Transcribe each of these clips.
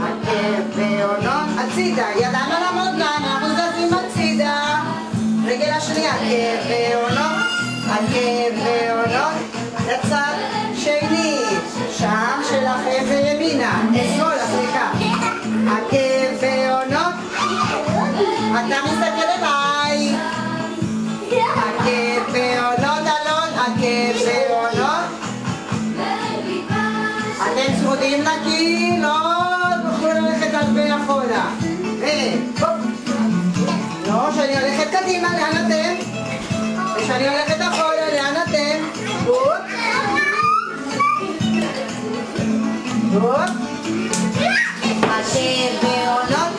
עקב ועונות, הצידה, ידענו לעמוד כאן, אנחנו זזים הצידה. רגל השנייה, עקב ועונות, לצד שני, שם שלכם וימינה, שמאלה, סליחה. עקב ועונות, אתה מסתכל אליי. עקב ועונות, אלון, עקב ועונות. אתם צמודים לקהילות, תוכלו ללכת הרבה אחורה. לא, שאני הולכת קדימה, לאן אתם? ושאני הולכת אחורה, לאן אתם? גוד. גוד. עקב ועונות.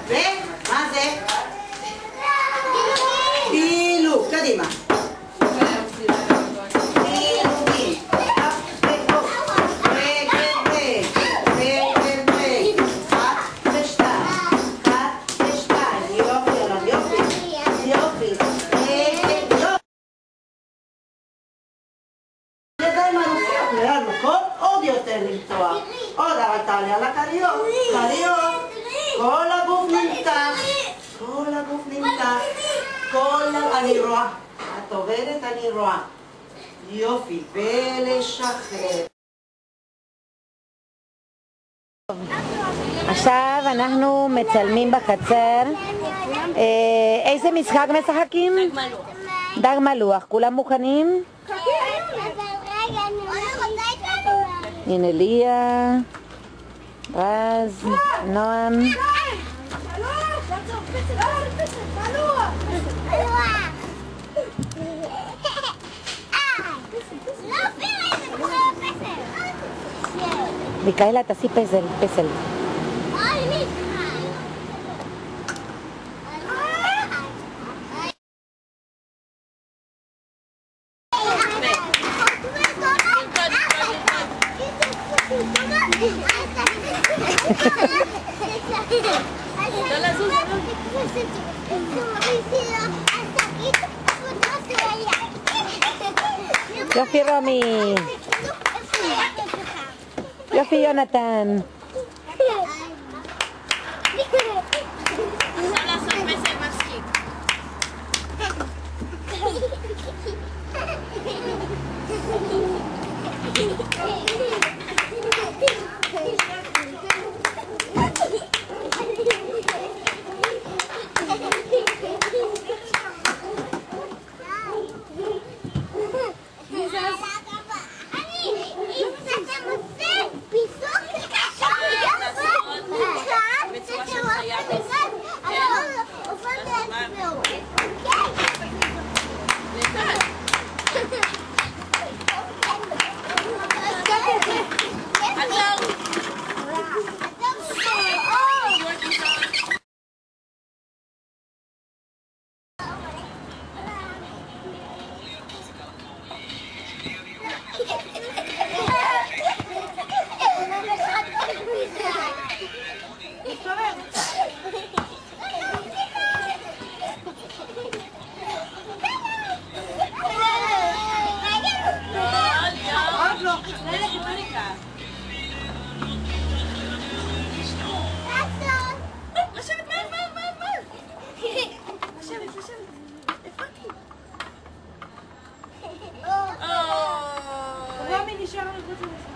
ומה זה? דילוג, קדימה. עוד יותר למצוא, עוד אבל תעלה על הכריות, כל הגוף נמתח, אני רואה, את עובדת אני רואה, יופי, ולשחרר. עכשיו אנחנו מצלמים בחצר. איזה משחק משחקים? דג מלוח. כולם מוכנים? הנה ליה, רז, נועם. מיקאלה, תעשי פסל. יופי רומי. יופי יונתן.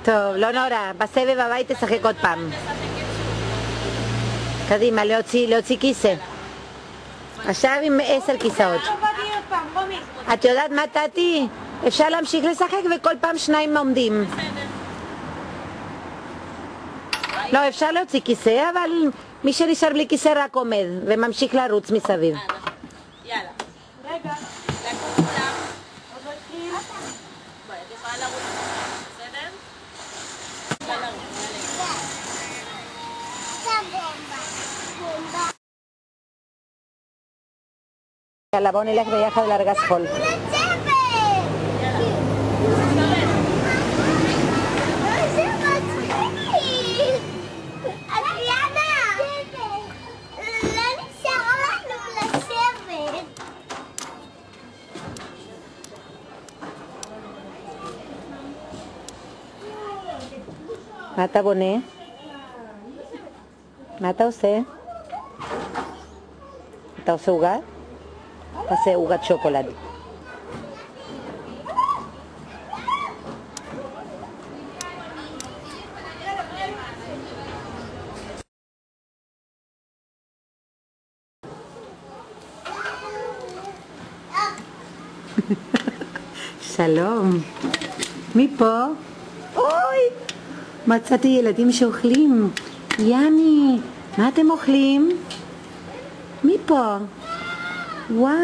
טוב, לא נורא, בסבב הבא תשחק עוד פעם. קדימה, להוציא כיסא. עכשיו עם 10 כיסאות. את יודעת מה תתי? אפשר להמשיך לשחק וכל פעם 2 עומדים. לא, אפשר להוציא כיסא, אבל מי שנשאר בלי כיסא רק עומד וממשיך לרוץ מסביב. יאללה. רגע. לקום כולם. עוד לא התחיל. בואי, את יכולה לרוץ. בסדר? יכולה לרוץ. יאללה, בואו נלך ביחד לארגז חול. מה אתה בונה? מה אתה עושה? אתה עושה עוגת? תעשה עוגת שוקולד. שלום. מי פה? אוי! מצאתי ילדים שאוכלים. ימי, מה אתם אוכלים? מי פה? וואו!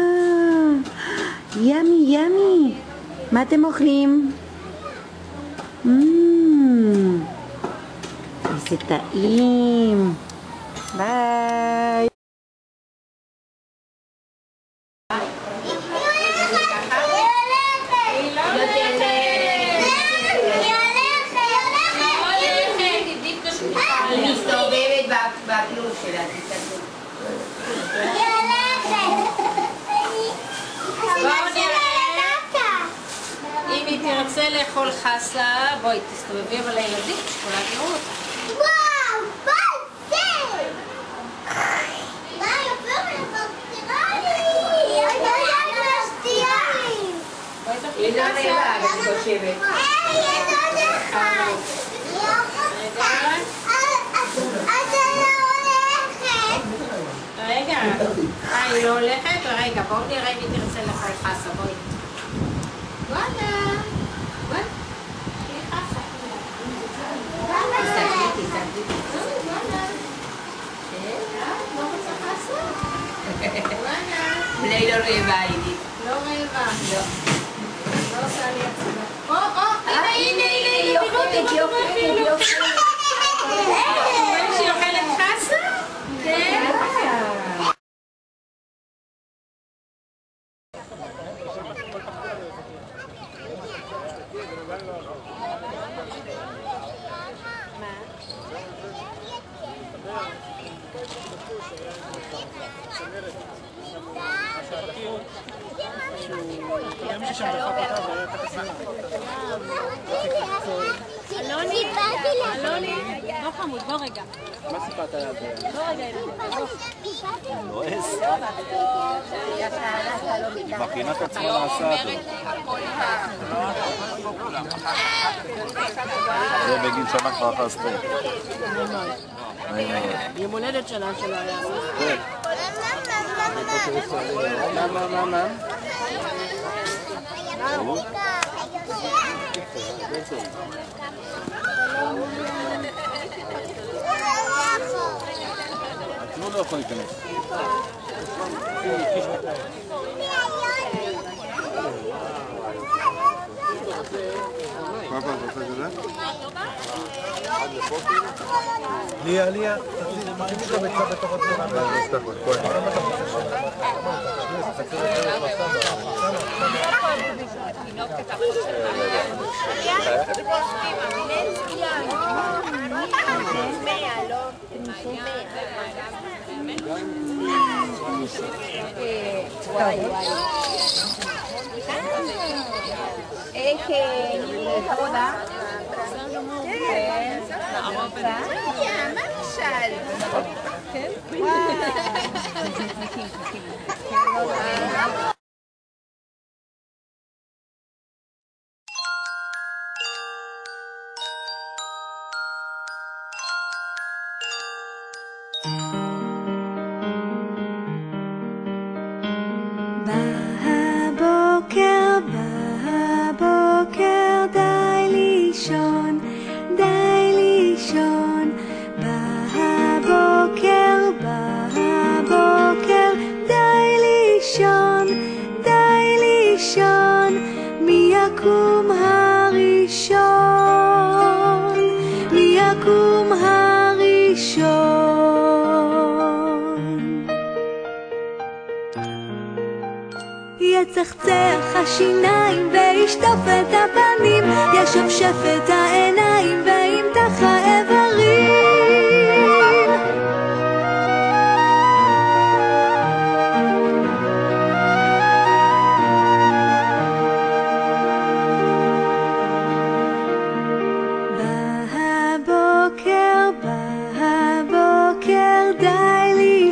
ימי, ימי. מה אתם אוכלים? איזה טעים. ביי. אם היא תרצה לאכול חסה, בואי תסתובבי אבל לילדים, אולי תראו אותה. וואו, מה זה? מה יפה ומפתירה לי? אני מסתירה לי. בואי תאכלי חסה. היי, יש עוד אחד. אתה לא הולכת. רגע, היא לא הולכת? רגע, בואו נראה אם היא תרצה לאכול חסה, בואי. וואלה. בואי. תאכלי חסה. אולי לא רעבה עידית. לא רעבה. לא. לא עושה לי עצמה. הנה, תראו. רואים שהיא אוכלת חסה? כן. אלוני, בוא חמוד, בוא רגע. מה סיפרת עליו? בוא רגע, לועס? מכינה את עצמה לעשה. זה בגיל שנה כבר אחר ספורט. יום הולדת שלה היה. מה? הציבור לא יכול להיכנס. מה אתה רוצה את זה? ליה, תשימי את הביצה בתוך התמונה. איך עבודה? בבוקר די לישון, בבוקר די לישון, מי יקום הראשון, יצחצח השיניים וישטוף את הפנים, ישפשף את העיניים וימתח האיברים.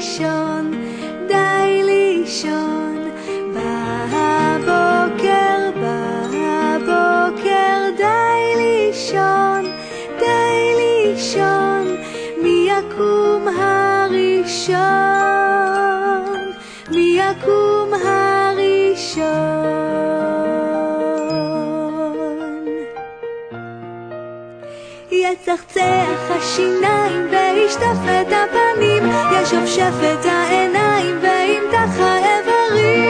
לישון, די לישון. בבוקר, בבוקר, די לישון, די לישון. מי יקום הראשון? מי יקום הראשון? יצחצח השיניים וישטוף את הפנים, ישפשף את העיניים וימתח האיברים.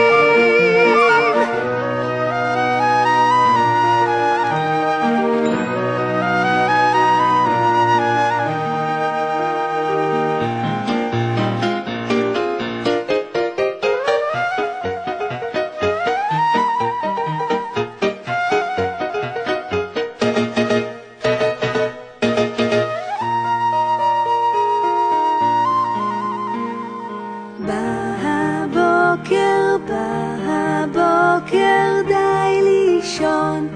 בבוקר די לישון,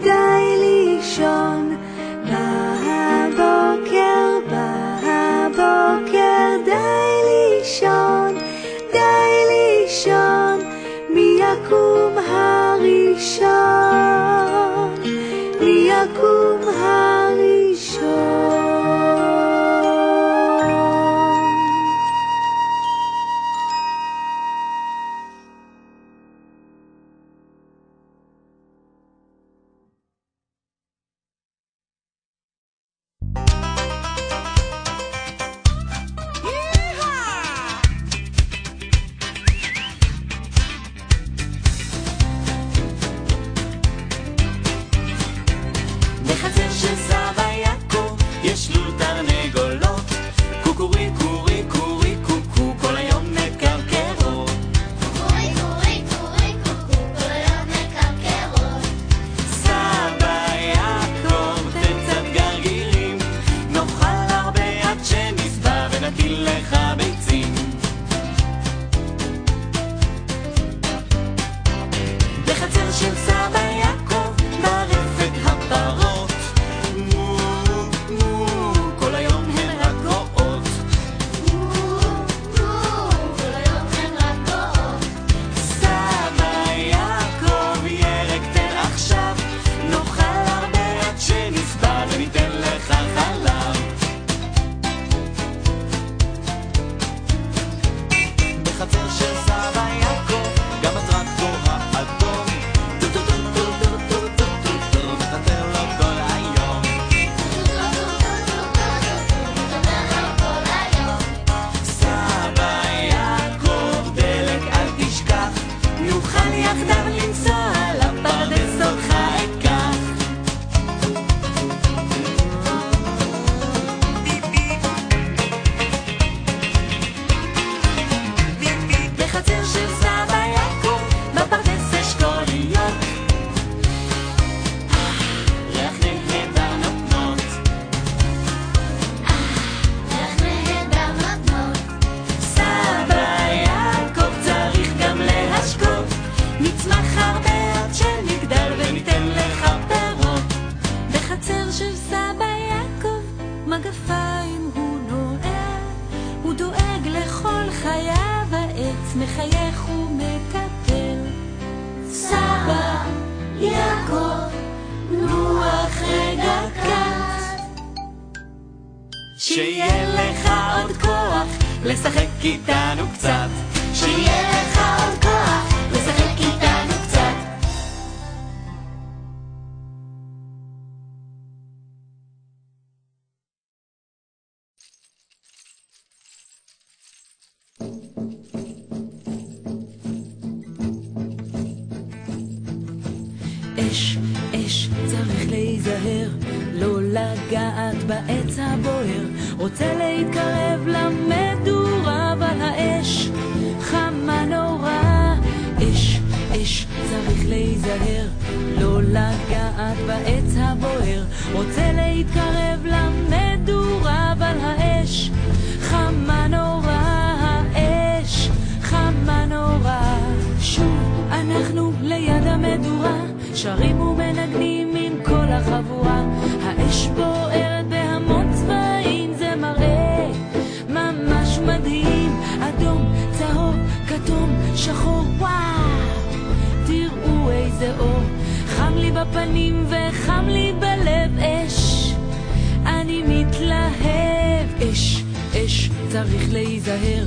די לישון. בבוקר, בבוקר די לישון, די לישון. מי יקום הראשון? מי יקום הראשון? בחצר של סבא יעקב יש לול תרנגולות, קוקורי קורי קורי קוקו כל היום מקרקרות. קוקורי קורי קורי קוקו כל היום מקרקרות. סבא יעקב תן קצת גרגירים, נאכל הרבה עד שנשבע ונטיל לך ביצים. בחצר של סבא יעקב ברפת הפרות, מו מו כל היום הן רק גואות. כל היום הן רק גואות. סבא יעקב ירק תן עכשיו, נאכל הרבה עד שנשבע וניתן לך חלב. בחצר של סבא יעקב גם הטרקטור האדום, טו טו טו טו טו טו טו טו טו מחטר לו כל היום. סבא יעקב דלק אל תשכח, נוכל יחדיו לנסוע לפרדס אותך אקח. בחצר של סבא יעקב בפרדס אשכוליות, ריח נהדר נותנות. איך נהדר נותנות. סבא יעקב צריך גם להשקות, נצמח הרבה עד שנגדל וניתן לך פירות. בחצר של סבא יעקב מגפיים הוא נועל, הוא דואג לכל חייו, העץ מחייך ומטפל. סבא יעקב נוח רגע קט, שיהיה לך עוד כוח לשחק איתנו קצת, שיהיה לך עוד כוח לשחק איתנו קצת. אש, אש, צריך להיזהר, לא לגעת בעץ הבוער. רוצה להתקרב למדורה, אבל האש חמה נורא. אש, אש, צריך להיזהר, לא לגעת בעץ הבוער. רוצה להתקרב למדורה, אבל האש חמה נורא. האש חמה נורא. שוב אנחנו ליד המדורה, שרים ומנגנים עם כל החבורה. האש בוערת בהמון צבעים, זה מראה ממש מדהים. אדום, צהוב, כתום, שחור, וואו, תראו איזה אור, חם לי בפנים וחם לי בלב, אש, אני מתלהב, אש, אש, צריך להיזהר,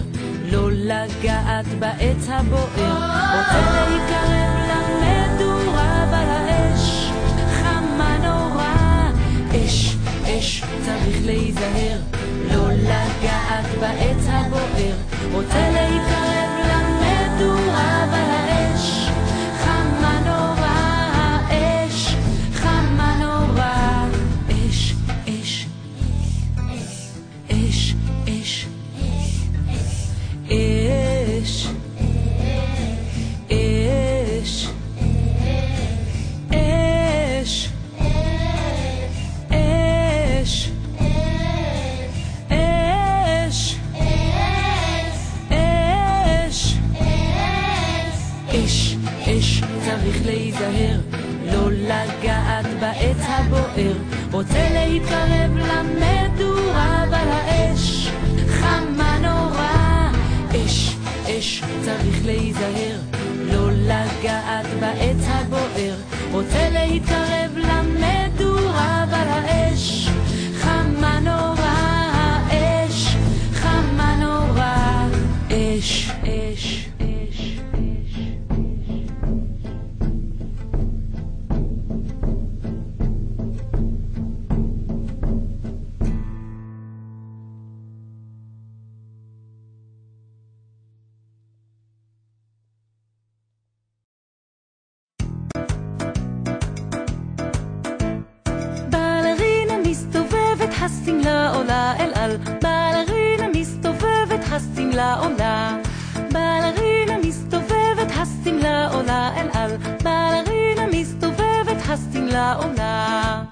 לא לגעת בעץ הבוער, רוצה להתקרב למדורה, אבל האש חמה נורא, אש, אש, צריך להיזהר, לא לגעת בעץ הבוער, רוצה להתקרב למדורה, אבל האש חמה נורא, אש חמה נורא, אש, אש, אש, אש, אש, אש, אש, אש, אש, אש, אש, צריך להיזהר, לא לגעת בעץ הבוער, רוצה להתקרב למדורה, אבל האש חמה נורא, אש, אש, צריך להיזהר, לא לגעת בעץ הבוער, רוצה להתקרב למדורה, אבל האש חמה נורא, אש חמה נורא, אש, אש, אש, בלרינה מסתובבת, השמלה עולה אל על, בלרינה מסתובבת, השמלה עולה, בלרינה מסתובבת, השמלה עולה אל על, בלרינה מסתובבת, השמלה עולה,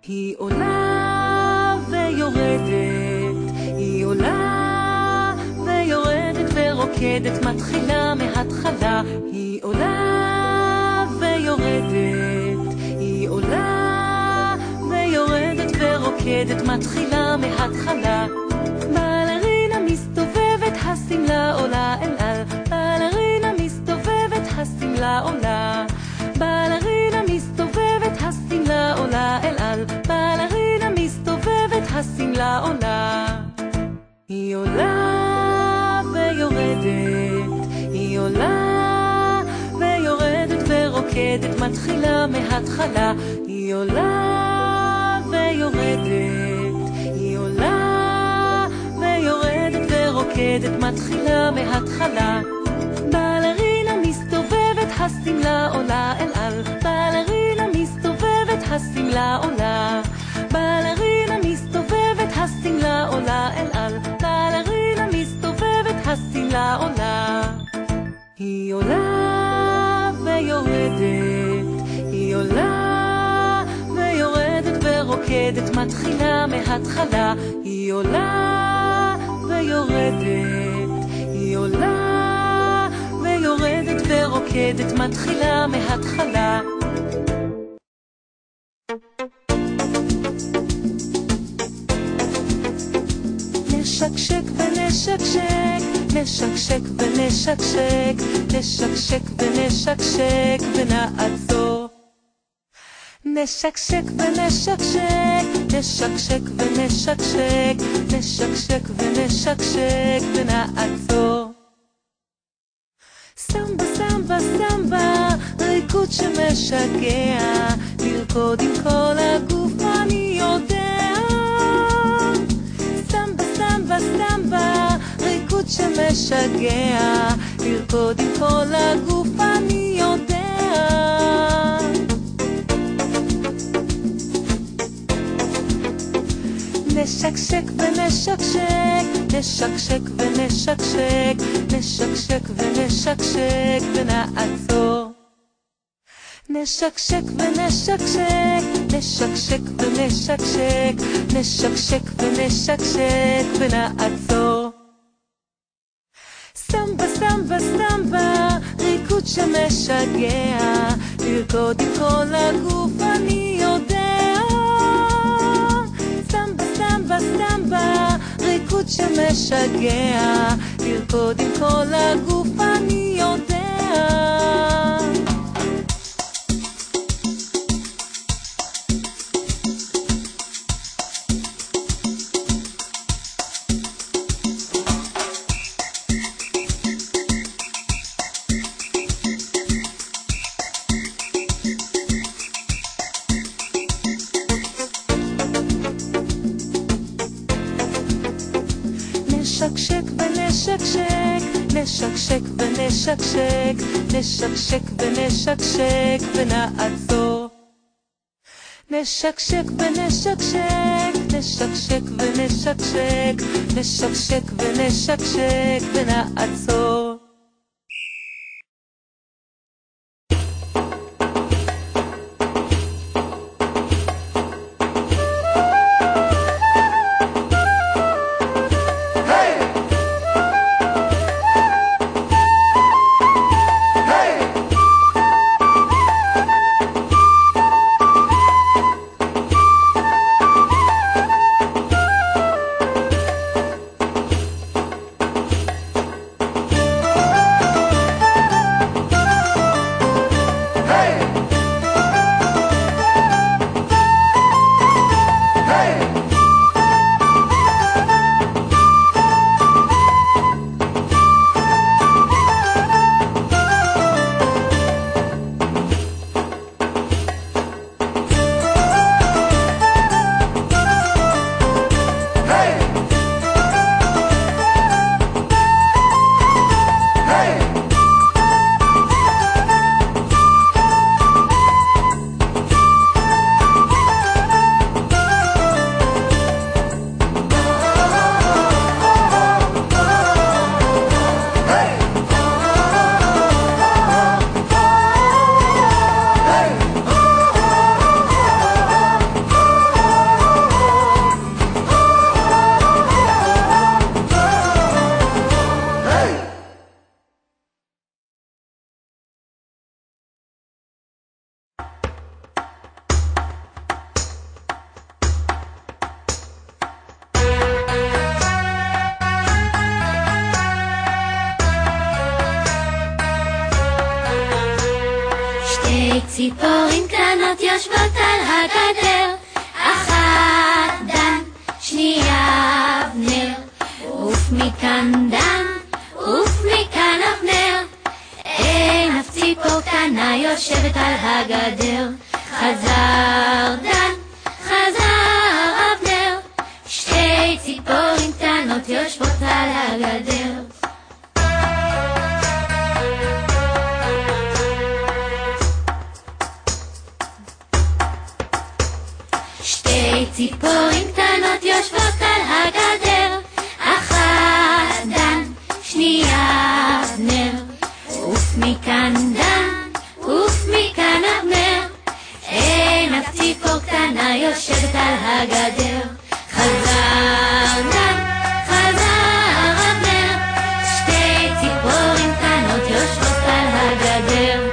היא עולה ויורדת, היא עולה ויורדת ורוקדת, מתחילה מההתחלה, היא עולה ויורדת, היא עולה ויורדת ורוקדת, מתחילה מההתחלה, בלרינה מסתובבת, השמלה עולה אל על, בלרינה מסתובבת, השמלה עולה, בלרינה מסתובבת, השמלה עולה אל על, בלרינה מסתובבת, השמלה עולה, היא עולה ויורדת, היא עולה ויורדת ורוקדת, מתחילה מההתחלה, היא עולה ויורדת, היא עולה ויורדת ורוקדת, מתחילה מההתחלה, בלרינה מסתובבת, השמלה עולה אל על, בלרינה מסתובבת, השמלה עולה, בלרינה מסתובבת, השמלה עולה אל על, בלרינה מסתובבת, השמלה עולה, היא עולה ויורדת, היא עולה ויורדת ורוקדת, מתחילה מההתחלה, היא עולה ויורדת, היא עולה ויורדת ורוקדת, מתחילה מההתחלה, נשקשק ונשקשק, נשקשק ונשקשק, נשקשק ונשקשק ונעצור, נשקשק ונשקשק, נשקשק ונשקשק, נשקשק ונשקשק ונעצור, סמבה סמבה סמבה, ריקוד שמשגע, לרקוד עם כל הגוף אני יודע, סמבה סמבה סמבה, ריקוד שמשגע, לרקוד עם כל הגוף אני יודע, נשקשק ונשקשק, נשקשק ונשקשק, נשקשק ונשקשק ונעצור, נשקשק ונשקשק, נשקשק ונשקשק, נשקשק ונשקשק ונעצור, סמבה סמבה סמבה, ריקוד שמשגע, לרקוד עם כל הגוף אני יודע, סמבה סמבה סמבה, ריקוד ריקוד שמשגע, לרקוד עם כל הגוף אני יודע. נשקשק ונשקשק, נשקשק ונשקשק, נשקשק ונשקשק ונעצור. נשקשק ונשקשק, נשקשק ונשקשק, נשקשק ונשקשק ונעצור. ציפורים קטנות יושבות על הגדר, אחת דן, שנייה אבנר. עוף מכאן דן, עוף מכאן אבנר. אין אף ציפור קטנה יושבת על הגדר. חזר דן, חזר אבנר. שתי ציפורים קטנות יושבות על הגדר. ציפורים קטנות יושבות על הגדר, אחת דן, שנייה אבנר. עוף מכאן דן, עוף מכאן אבנר. אין אף ציפור קטנה יושבת על הגדר. חזר דן, חזר אבנר. שתי ציפורים קטנות יושבות על הגדר.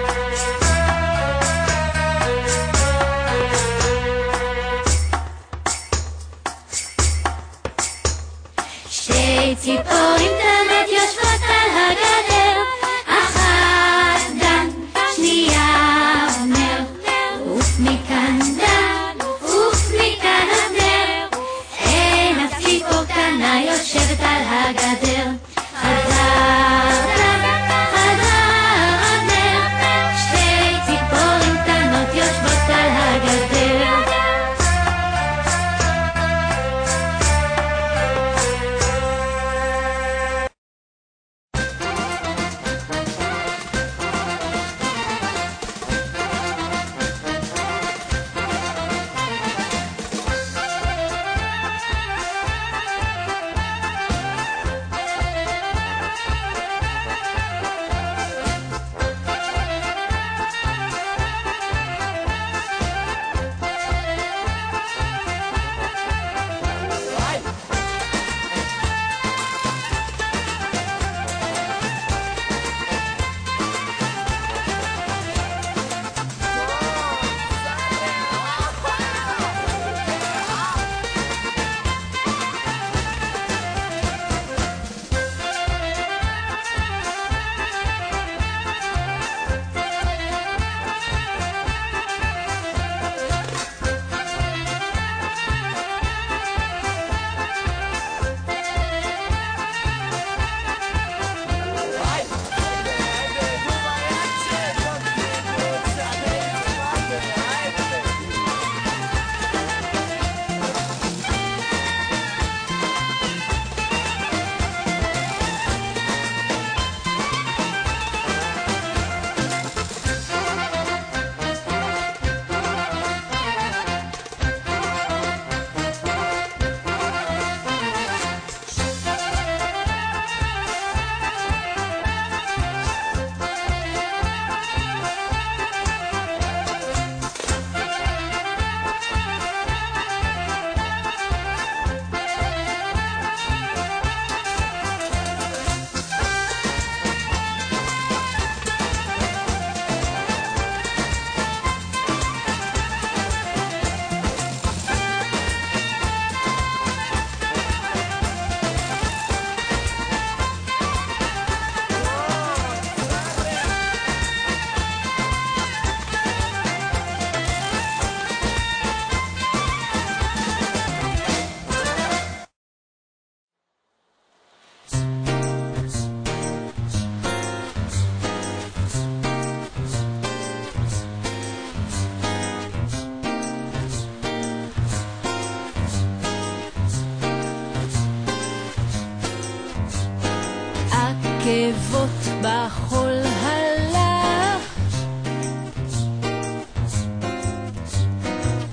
עקבות בחול הלך,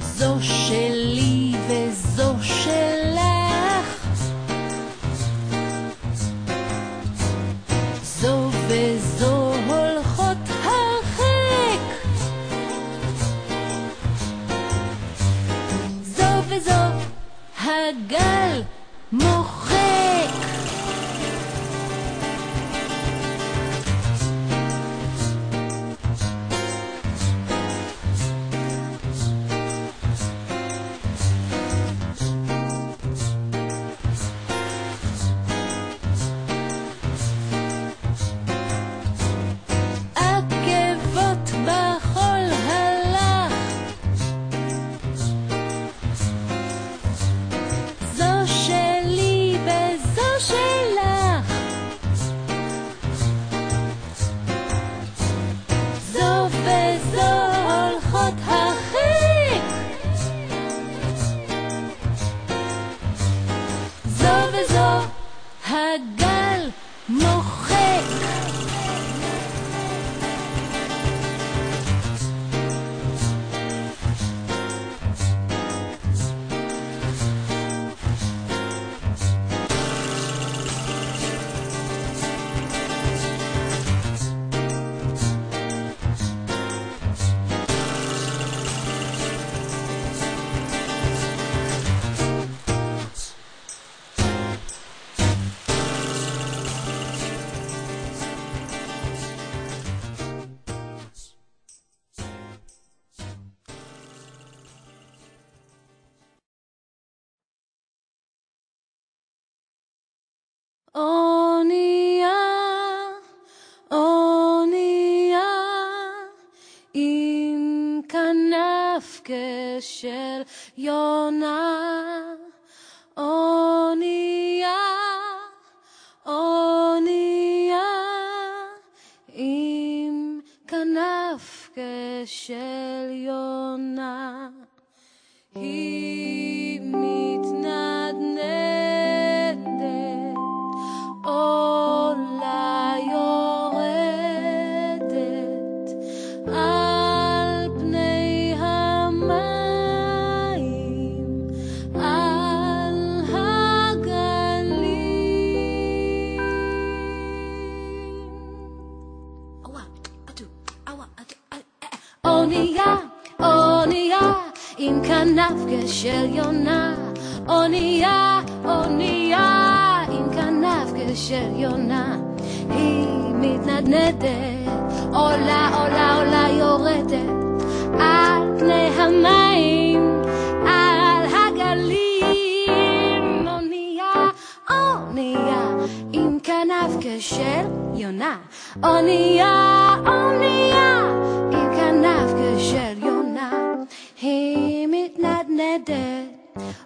זו שלי וזו שלך, זו וזו הולכות הרחק, זו וזו הגל מוחק. עקבות בחול הלך, זו שלי וזו שלך, זו וזו הולכות הרחק, זו וזו הגל מוחק. אונייה, אונייה, עם כנף כשל יונה, אונייה, אונייה, עם כנף כשל יונה, היא מתנדנדת, עולה יורדת על פני המים, על הגלים. אונייה, אונייה, עם כנף כשל יונה, אונייה, אונייה, עם כנף כשל יונה, היא מתנדנדת, עולה, עולה, עולה, יורדת על פני המים, על הגלים. אונייה, אונייה, עם כנף כשל יונה, אונייה, אונייה, עם כנף כשל יונה, היא מתנדנדת,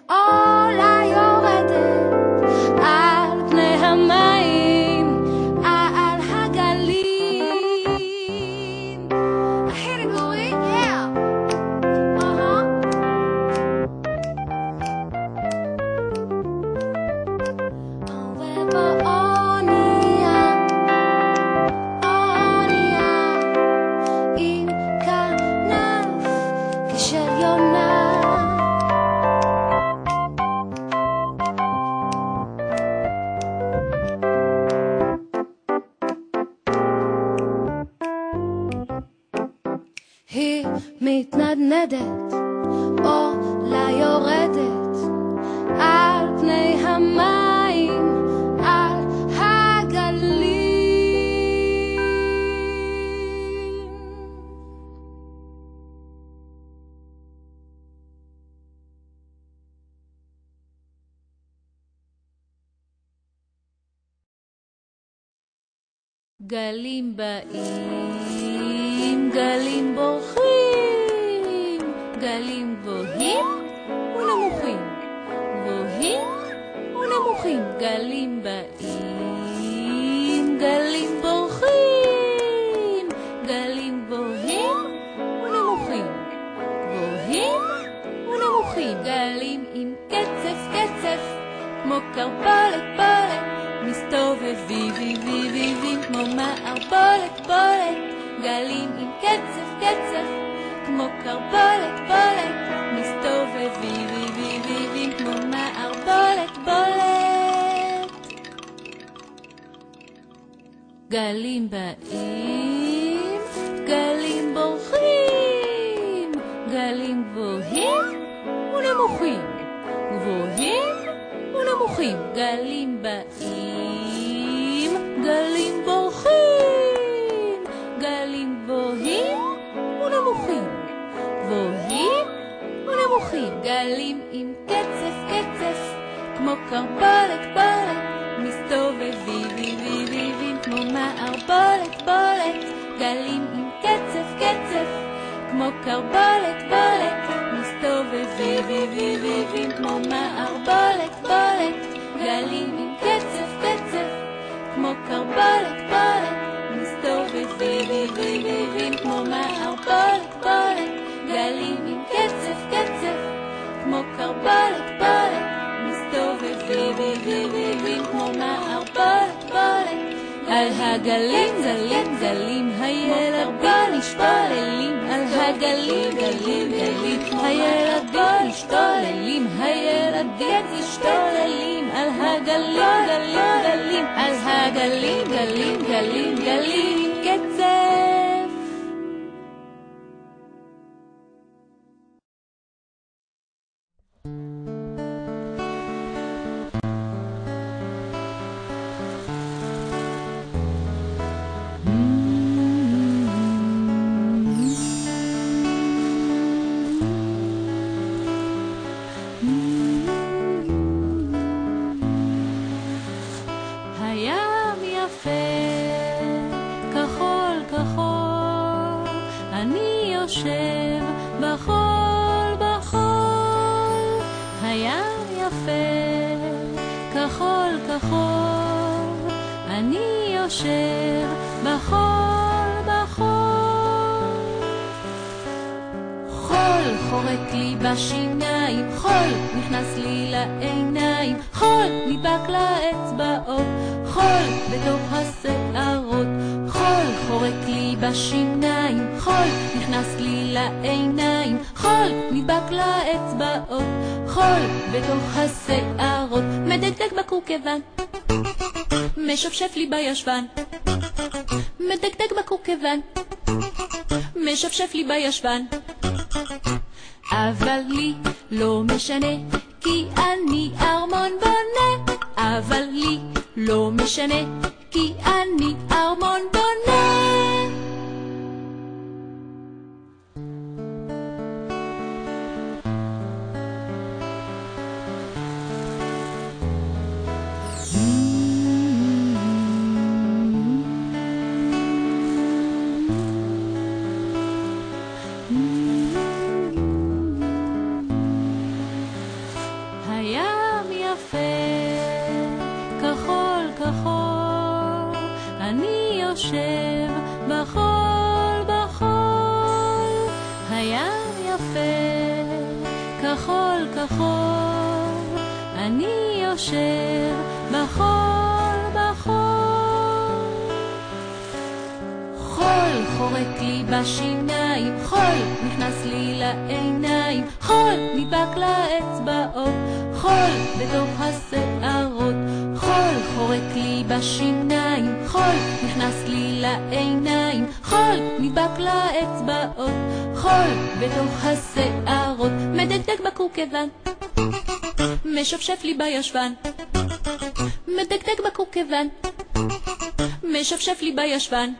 עולה, יורדת על פני המים, על הגלים. Hit it, Louie, yeah. ובאונייה, אונייה, עם כנף כשל יונה, היא מתנדנדת, עולה יורדת על פני המים, על הגלים. גלים באים, גלים בורחים, גלים גבוהים ונמוכים, גבוהים ונמוכים, גלים באים, גלים בורחים, גלים גבוהים ונמוכים, גבוהים ונמוכים, גלים עם קצף קצף, כמו קרפלת פלת, מסתובבים וי וי וי סובבים כמו מערבולת בולת, גלים עם קצף קצף כמו קרבולת בולת, מסתובבים כמו מערבולת בולת. גלים באים, גלים בורחים, גלים גבוהים ונמוכים, גבוהים ונמוכים. גלים באים, גלים בורחים, גלים גבוהים ונמוכים, גבוהים ונמוכים. גלים עם קצף קצף כמו קרבולת בולת, מסתובבים כמו מערבולת בולת, גלים עם קצף קצף כמו קרבולת בולת, מסתובבים כמו מערבולת בולת, גלים עם קצף קצף כמו קרבולת בולת, מסתובבים כמו מערבולת בולת, גלים עם קצף קצף כמו קרבולת בולת, מסתובבים כמו מערבולת בולת. על הגלים גלים גלים הילדים משתוללים, על הגלים גלים גלים הילדים משתוללים, הילדים משתוללים, על הגלים גלים גלים, על הגלים גלים גלים גלים קצף. חורק לי בשיניים, חול נכנס לי לעיניים, חול נדבק לאצבעות, חול בתוך השערות, חול חורק לי בשיניים, חול נכנס לי לעיניים, חול נדבק לאצבעות, חול בתוך השערות, מדגדג בקורקוון, משפשף לי בישבן, מדגדג בקורקוון, משפשף לי בישבן. אבל לי לא משנה, כי אני ארמון בונה, אבל לי לא משנה, כי אני ארמון בונה. חורק לי בשיניים, חול נכנס לי לעיניים, חול נדבק לאצבעות, חול בתוך השערות, חול חורק לי בשיניים, חול נכנס לי לעיניים, חול נדבק לאצבעות, חול בתוך השערות, מדגדג בקורקוון, משפשף לי בישבן, מדגדג בקורקוון, משפשף לי בישבן.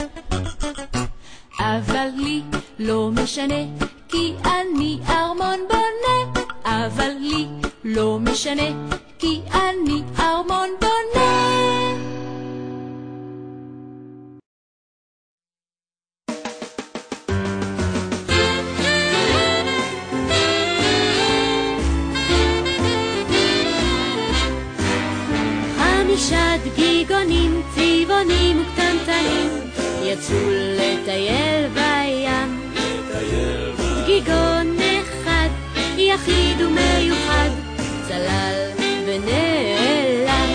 אבל לי לא משנה, כי אני ארמון בונה, אבל לי לא משנה, כי אני ארמון בונה. חמישה דגיגונים צבעונים וקטנטנים יצאו לטייל בים, דגיגון אחד יחיד ומיוחד צלל ונעלם.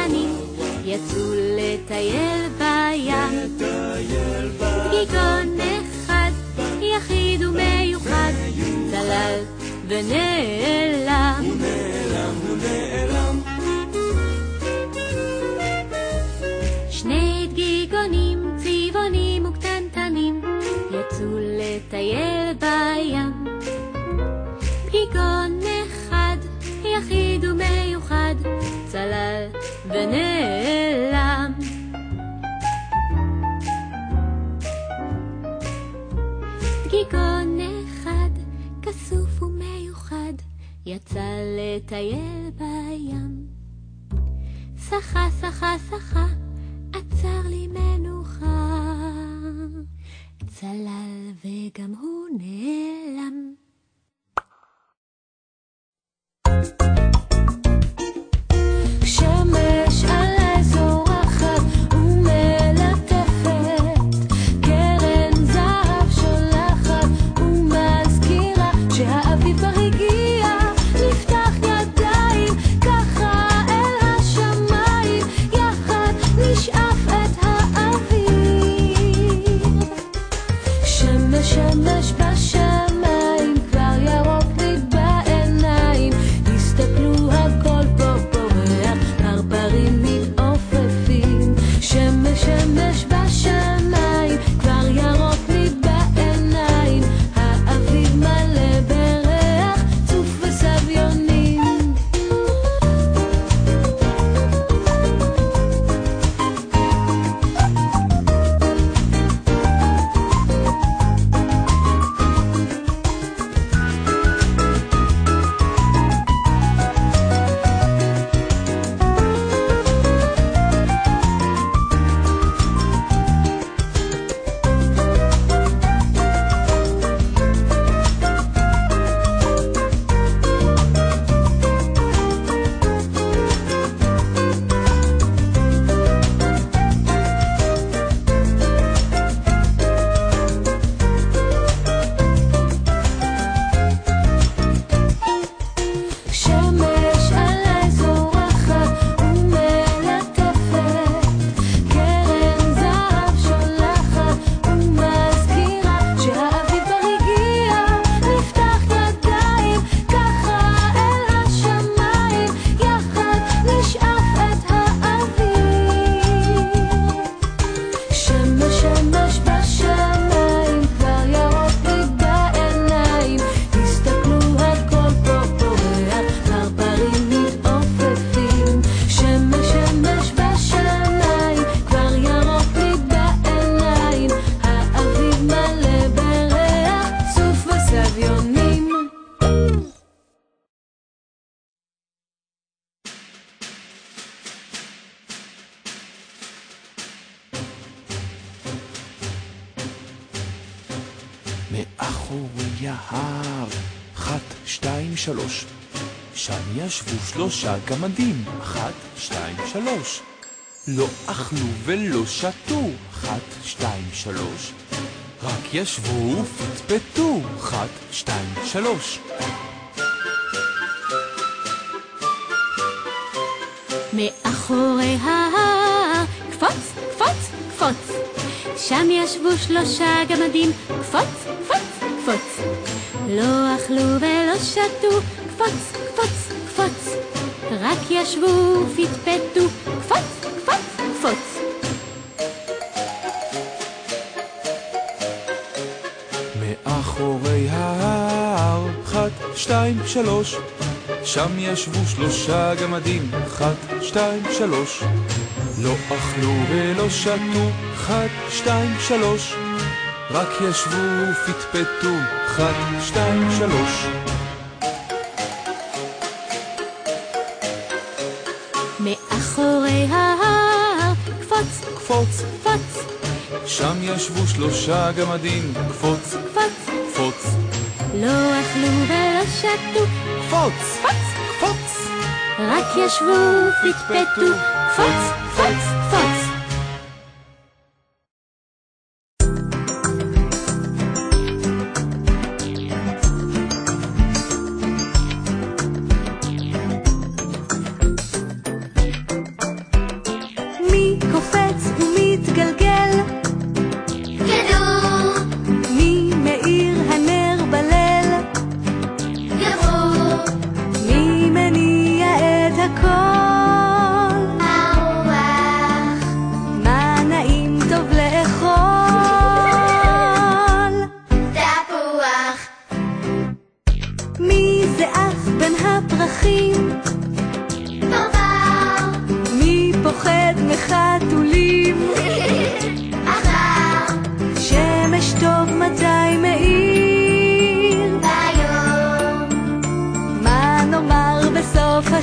קטנטנים יצאו לטייל בים. דגיגון אחד יחיד ומיוחד צלל ונעלם. שני דגיגונים צבעונים וקטנטנים יצאו לטייל בים. דגיגון אחד יחיד ומיוחד צלל ונעלם. דגיגון אחד כסוף ומיוחד יצא לטייל בים. שחה שחה שחה עצר לי מנוחה, צלל וגם הוא נעלם. שמש עלי זורחת ומלטפת, קרן זהב שולחת ומזכירה שהאביב כבר הגיע. נפתח ידיים ככה אל השמיים, יחד נשאף את האוויר. שמש שמש בשמיים כבר ירוק לי בעיניים, הסתכלו הכל פה פורח, פרפרים מתעופפים. שמש שמש בשמיים כבר ירוק לי בעיניים, האביב מלא בריח צוף וסביונים. שמש עלי זורחת ומלטפת, קרן זהב שולחת ומזכירה שהאביב כבר הגיע. נפתח ידיים ככה אל השמיים, יחד נשאף את האוויר. שמש שמש בשמיים כבר ירוק לי בעיניים, הסתכלו הכל פה פורח, פרפרים מתעופפים. שמש שמש בשמיים כבר ירוק לי בעיניים, האביב מלא בריח צוף וסביונים. מאחורי ההר 1, 2, 3 שם ישבו 3 גמדים 1, 2, 3 לא אכלו ולא שתו 1, 2, 3 רק ישבו ופטפטו 1, 2, 3 מאחורי ההר קפוץ קפוץ קפוץ, שם ישבו 3 גמדים קפוץ קפוץ קפוץ, לא אכלו ולא שתו קפוץ קפוץ קפוץ, רק ישבו ופטפטו קפוץ קפוץ קפוץ. מאחורי ההר 1, 2, 3 שם ישבו 3 גמדים 1, 2, 3 לא אכלו ולא שתו 1, 2, 3 רק ישבו ופטפטו 1, 2, 3 מאחורי ההר קפוץ קפוץ קפוץ, שם ישבו 3 גמדים קפוץ קפוץ קפוץ לא אכלו ולא שתו קפוץ קפוץ קפוץ רק ישבו ופטפטו קפוץ קפוץ קפוץ.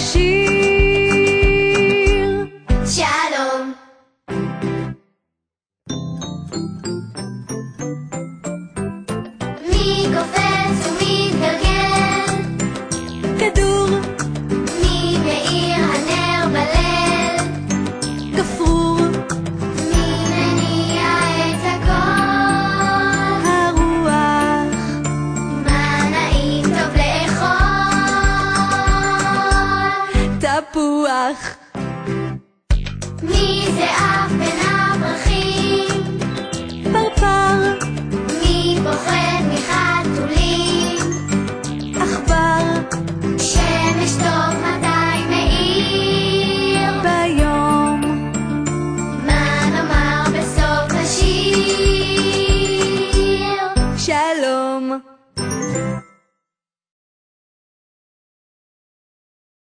השיר. שלום. מי קופץ ומתגלגל? כדור. מי מאיר הנר בליל? גפרור. מי מניע את הכל? הרוח. מה נעים טוב לאכול? תפוח. מי זה אף בין הפרחים? פרפר. מי פוחד מחתולים? עכבר. שמש טוב מתי מאיר? ביום. מה נאמר בסוף השיר? שלום.